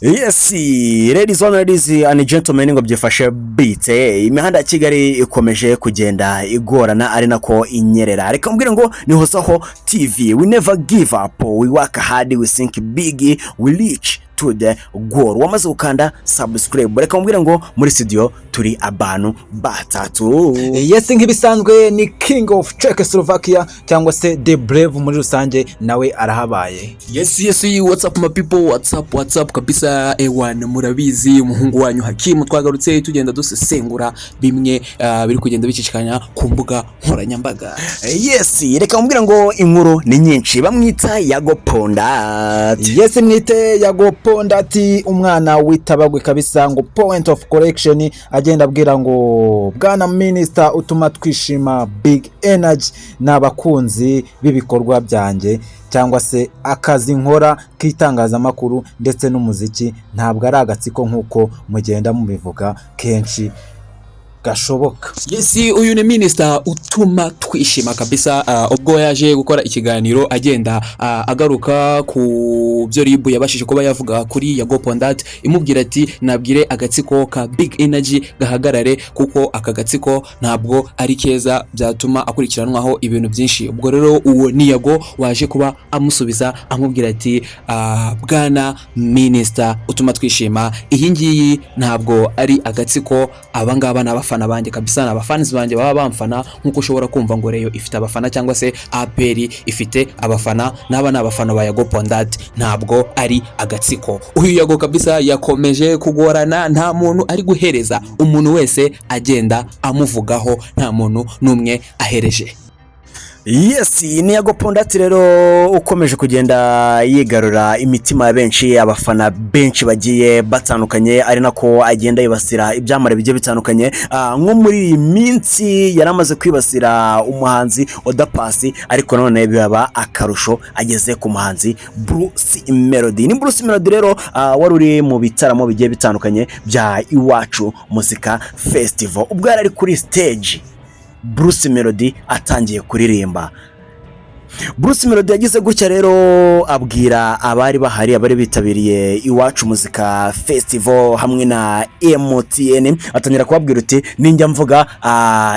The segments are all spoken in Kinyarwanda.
Yes, ladies and gentlemen, ngo byifashe beat. Imihanda ya Kigali ikomeje kugenda igorana ari nako inyerera. Reka mbwire ngo ni Hosaho TV. We never give up. We work hard, we think big, we reach to the goal. Wamaze ukanda subscribe. Reka mbwire ngo muri studio turi abantu batatu. Yes, nk'ibisanzwe ni King of Czechoslovakia cyangwa se The Brave muri rusange nawe arahabaye. Yes, what's up my people, what's up kabisa ewan, murabizi umuhungu wanyu Hakim twagarutse tugenda dusesengura bimwe biri kugenda bicicikanya ku mbuga nkoranyambaga. Yes, reka mbwire ngo inkuru ni nyinshi, bamwita Yago Pondati. Yes, mwite Yago Pondati, umwana witabagwe kabisa, ngo point of correction agenda abwira ngo bwana minister utuma twishima big energy n'abakunzi b'ibikorwa byanjye cyangwa se akazi nkora k'itangazamakuru ndetse n'umuziki ntabwo ari agatsiko nkuko mugenda mubivuga kenshi gashoboka. Yes, uyu ni minister utuma twishima kabisa, ubwo yaje gukora ikiganiro agenda agaruka ku byo ribu yabashije kuba yavuga kuri Yago Pondati, imubwira ati nabwire agatsiko ka big energy gahagarare kuko aka gatsiko ntabwo ari keza, byatuma akurikiranwaho ibintu byinshi. Ubwo rero uwo ni Yago waje kuba amusubiza amubwira ati bwana minister utuma twishima, iyi ngiyi ntabwo ari agatsiko, abangaba n'abafana banjye kabisa, n'abafans banjye baba bamfana nkuko ushobora kumva ngo Reyo ifite abafana cyangwa se APR ifite abafana, n'aba n'abafana ba Yago Pondati, ntabwo ari agatsiko. Uyu Yago kabisa yakomeje kugorana, nta muntu ari guhereza, umuntu wese agenda amuvugaho, nta muntu numwe ahereje. Yes, ni Yago Pondati rero ukomeje kugenda yigarura imitima ya benshi, abafana benshi bagiye batandukanye, ari nako agenda yibasira ibyamare bigiye bitandukanye. Nko muri iyi minsi yaramaze kwibasira umuhanzi Oda Paccy, ariko none bibaba akarusho ageze ku muhanzi Bruce Melody. Ni Bruce Melody rero wari uri mu bitaramo bigiye bitandukanye bya Iwacu Muzika Festival, ubwo yari kuri stage Bruce Melody atangiye kuririmba. Bruce Melody yagize gutya rero abwira abari bahari, abari bitabiriye Iwacu Muzika Festival hamwe na MTN, atangira kubabwira uti ninjya mvuga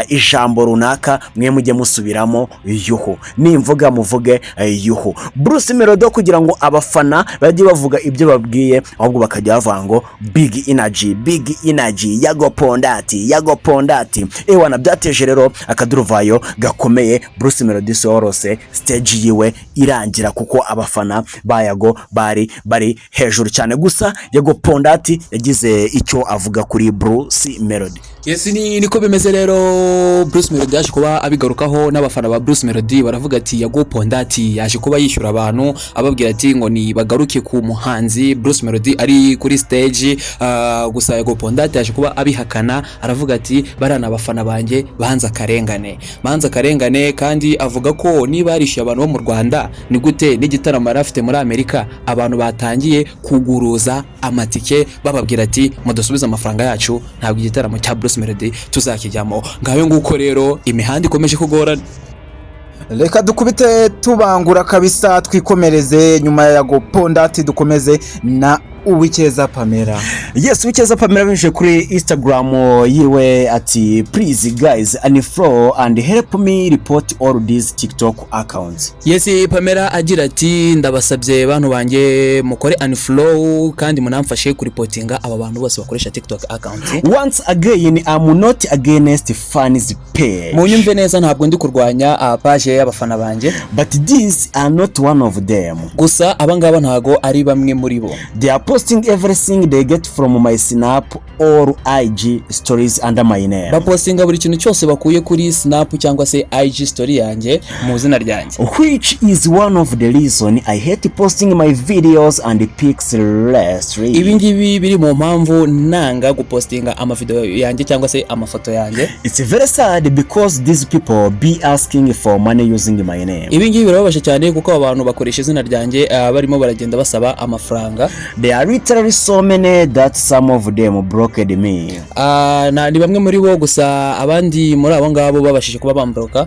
ijambo runaka mwe mujye musubiramo yuhu, nimvuga muvuge yuhu. Bruce Melody kugira ngo abafana bajye bavuga ibyo babwiye, ahubwo bakajya bavuga ngo big energy Yago Pondati. Ewana byateje rero akaduruvayo gakomeye. Bruce Melody sorose stage yiwe irangira kuko abafana ba Yago bari hejuru cyane. Gusa Yago Pondati yagize icyo avuga kuri Bruce Melody. Yes, niko bimeze rero. Bruce Melody yaje kuba abigarukaho, n'abafana ba Bruce Melody baravuga ati Yago Pondati yaje kuba yishyura abantu, ababwira ati ngo ni bagaruke ku muhanzi Bruce Melody ari kuri stage. Gusa Yago Pondati yaje kuba abihakana, aravuga ati barana abafana banjye banza akarengane, kandi avuga ko niba yarishyuye abantu bo mu Rwanda, ni gute n'igitaramo yarafite muri Amerika abantu batangiye kuguruza amatike bababwira ati mudusubize amafaranga yacu, ntabwo igitaramo cya Bruce Melody tuzakijyamo. Ngayo nguko rero imihanda ikomeje kugorana. Reka dukubite tubangura kabisa, twikomereze nyuma ya Yago Pondati, dukomeze na Uwicyeza Pamela. Yes, Uwicyeza Pamela binje kuri Instagram yiwe ati please guys unfollow and help me report all these TikTok accounts. Yes, Pamela agira ati ndabasabye bantu banjye mukore unfollow kandi munamfashe kuripotinga aba bantu bose bakoresha TikTok account. Once again I'm not against fans page. Munyumve neza, ntabwo ndi kurwanya page y'abafana banjye, but these are not one of them. Gusa abangaba ntago ari bamwe muri bo. They are posting everything they get from my Snap or IG stories under my name. Bapostinga buri kintu cyose bakuye kuri Snap cyangwa se IG story yanjye mu zina ryanjye, which is one of the reason I hate posting my videos and pics lastly. Ibi ngibi biri mu mpamvu nanga gupostinga amavideo yanjye cyangwa se amafoto yanjye. It's very sad because these people be asking for money using my name. Ibi ngibi birababaje cyane kuko abantu bakoresha izina ryanjye barimo baragenda basaba amafaranga. They are literally so many that some of them blocked me. Ni bamwe muri bo, gusa abandi muri abo ngabo babashije kuba bambroka.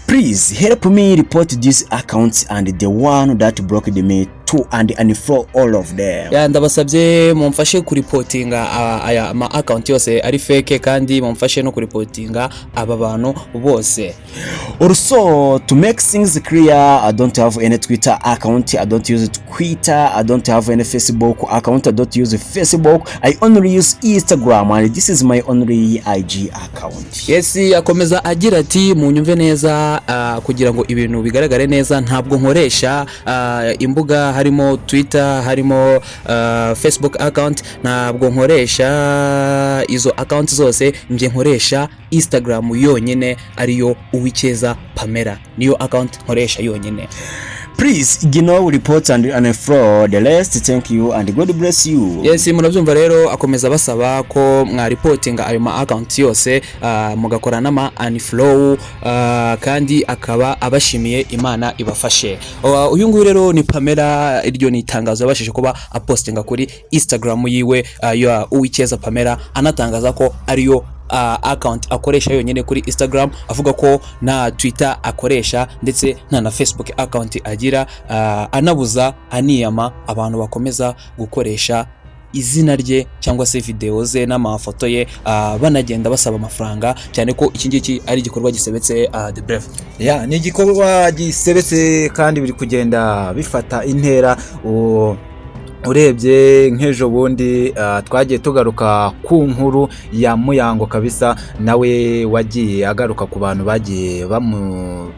Please help me report these accounts and the one that blocked me to and unfollow all of them. ya ndabasabye mumfashe kuripotinga aya ama account yose ari fake kandi mumfashe no kuripotinga aba bantu bose. Also, to make things clear, I don't have any Twitter account, I don't use Twitter, I don't have any Facebook account, I don't use Facebook, I only use Instagram and this is my only IG account. Yes, akomeza agira ati munyumve neza kugira ngo ibintu bigaragare neza ntabwo nkoresha imbuga harimo Twitter, harimo Facebook account, ntabwo nkoresha izo account zose, nje nkoresha Instagram yonyene ariyo Uwicyeza Pamela, niyo account nkoresha yonyene. Please ignore reports and unfollow the rest. Thank you and God bless you. Yes, murabyumva rero akomeza basaba ko mwa reportinga ayo ma account yose mugakora nama unfollow kandi akaba abashimiye Imana ibafashe. Uyu nguyu rero ni Pamela, iryo ni itangazo yabashije kuba apostinga kuri Instagram yiwe ya Uwicyeza Pamela, anatangaza ko ariyo account akoresha yonyene kuri Instagram, avuga ko na Twitter akoresha ndetse na Facebook account agira, anabuza aniyama abantu bakomeza gukoresha izina rye cyangwa se video ze n'amafoto ye banagenda basaba amafaranga, cyane ko iki ngiki ari igikorwa gisebetse The Brave. Ya ni igikorwa gisebetse kandi biri kugenda bifata intera. Urebye nk'ejo bundi twagiye tugaruka ku nkuru ya Muyango kabisa, nawe wagiye agaruka ku bantu bagiye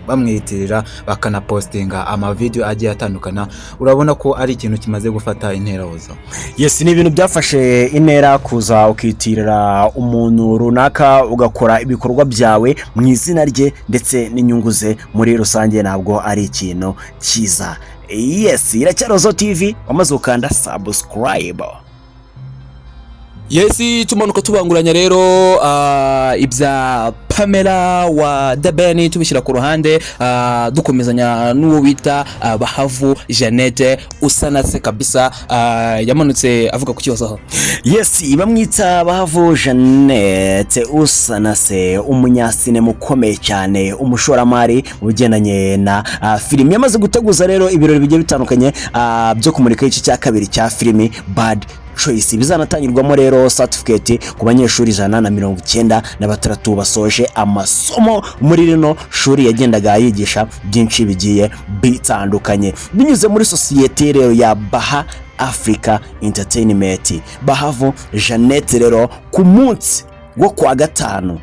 bamwitirira bakanapostinga ama video agiye atandukana. Urabona ko ari ikintu kimaze gufata intera hoza. Yes, ni ibintu byafashe intera kuza ukitirira umuntu runaka ugakora ibikorwa byawe mu izina rye ndetse n'inyungu ze muri rusange, ntabwo ari ikintu cyiza. Yes, Iracyari TV, wamaze ukanda subscribe. Yes, tumanuka tubanguranya rero ibya Pamela wa The Ben tubishyira ku ruhande, dukomezanya n'uwo bita Bahavu Jeannette usanase kabisa, yamanutse avuga ku kibazo. Yes, bamwita Bahavu Jeannette usanase, umunyasine mukomeye cyane, umushoramari mu bigendanye na filimi. Yamaze guteguza rero ibirori bigiye bitandukanye byo kumurika iki cya kabiri cya filimi Bad Choice, bizanatangirwamo rero certificate ku banyeshuri 196 basoje amasomo muri rino shuri yagendaga yigisha byinshi bigiye bitandukanye binyuze muri societe rero ya Baha Africa Entertainment. Bahavu Jeannette rero ku munsi wo kwa gatanu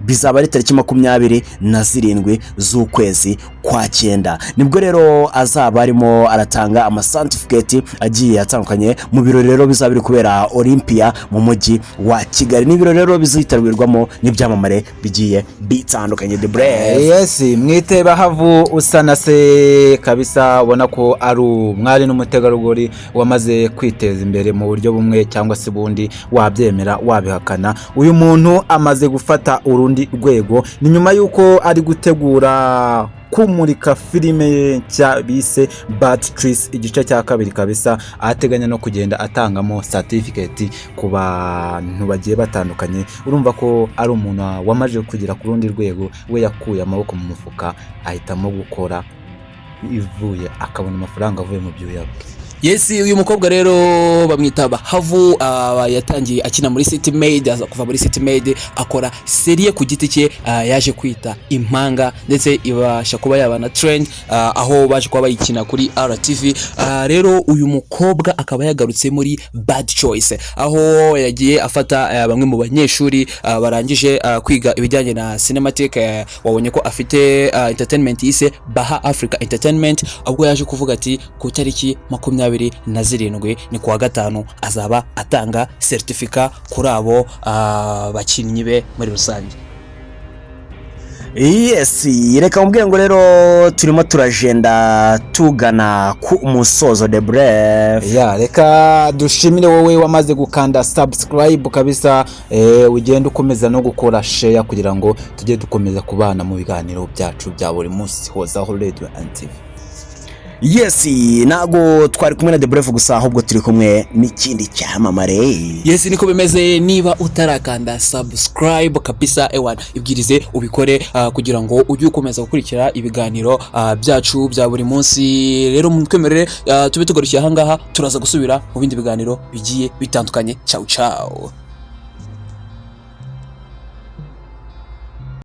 bizaba ari tariki 27 z'ukwezi kwa 9 nibwo rero azaba arimo aratanga ama certificate agiye atandukanye mu biro rero bizabiri kubera Olympia mu mujyi wa Kigali. N'ibiro rero bizitabirwamo n'ibyamamare bigiye bitandukanye. The Brave. Yes, mwite Bahavu usanase kabisa, ubona ko ari umwari n'umutegarugori wamaze kwiteza imbere mu buryo bumwe cyangwa se bundi, wabyemera wabihakana. Uyu muntu amaze gufata urundi rwego, ni nyuma yuko ari gutegura kumurika filime cya bise Bad Choice igice cya kabiri kabisa, ateganya no kugenda atangamo certificate ku bantu bagiye batandukanye. Urumva ko ari umuntu wamaje kugira ku rundi rwego, we yakuye amaboko mu mufuka ahitamo gukora ivuye akabona amafaranga avuye mu byuya bwe. Yes, uyu mukobwa rero bamwita Bahavu, yatangiye akina muri City Made, aza kuva muri City Made akora serie ku giti cye yaje kwita Impanga, ndetse ibasha kuba yabana trend aho baje kuba bayikina kuri RTV. Rero uyu mukobwa akaba yagarutse muri Bad Choice, aho yagiye afata bamwe mu banyeshuri barangije kwiga ibijyanye na cinematic. Wabonye ko afite entertainment yise Baha Africa Entertainment, ubwo yaje kuvuga ati ku tariki 27 ni kuwa gatanu azaba atanga certificate kuri abo bakinnyi be muri rusange. Yes, reka mubwire ngo rero turimo turagenda tugana ku musozo. The Brave. Ya reka dushimire wowe wamaze gukanda subscribe kabisa, ugenda ukomeza no gukora share kugira ngo tujye dukomeza kubana mu biganiro byacu bya buri munsi hozaho Radio and TV. Yes, ntago twari kumwe na The Brave gusa, ahubwo turi kumwe n'ikindi cyamamare. Yes, niko bimeze. Niba utarakanda subscribe kabisa, ewan ibwirize ubikore kugira ngo ujye ukomeza gukurikira ibiganiro byacu bya buri munsi. Rero mutwemerere tube tugarukiye aha ngaha, turaza gusubira mu bindi biganiro bigiye bitandukanye. Ciao ciao.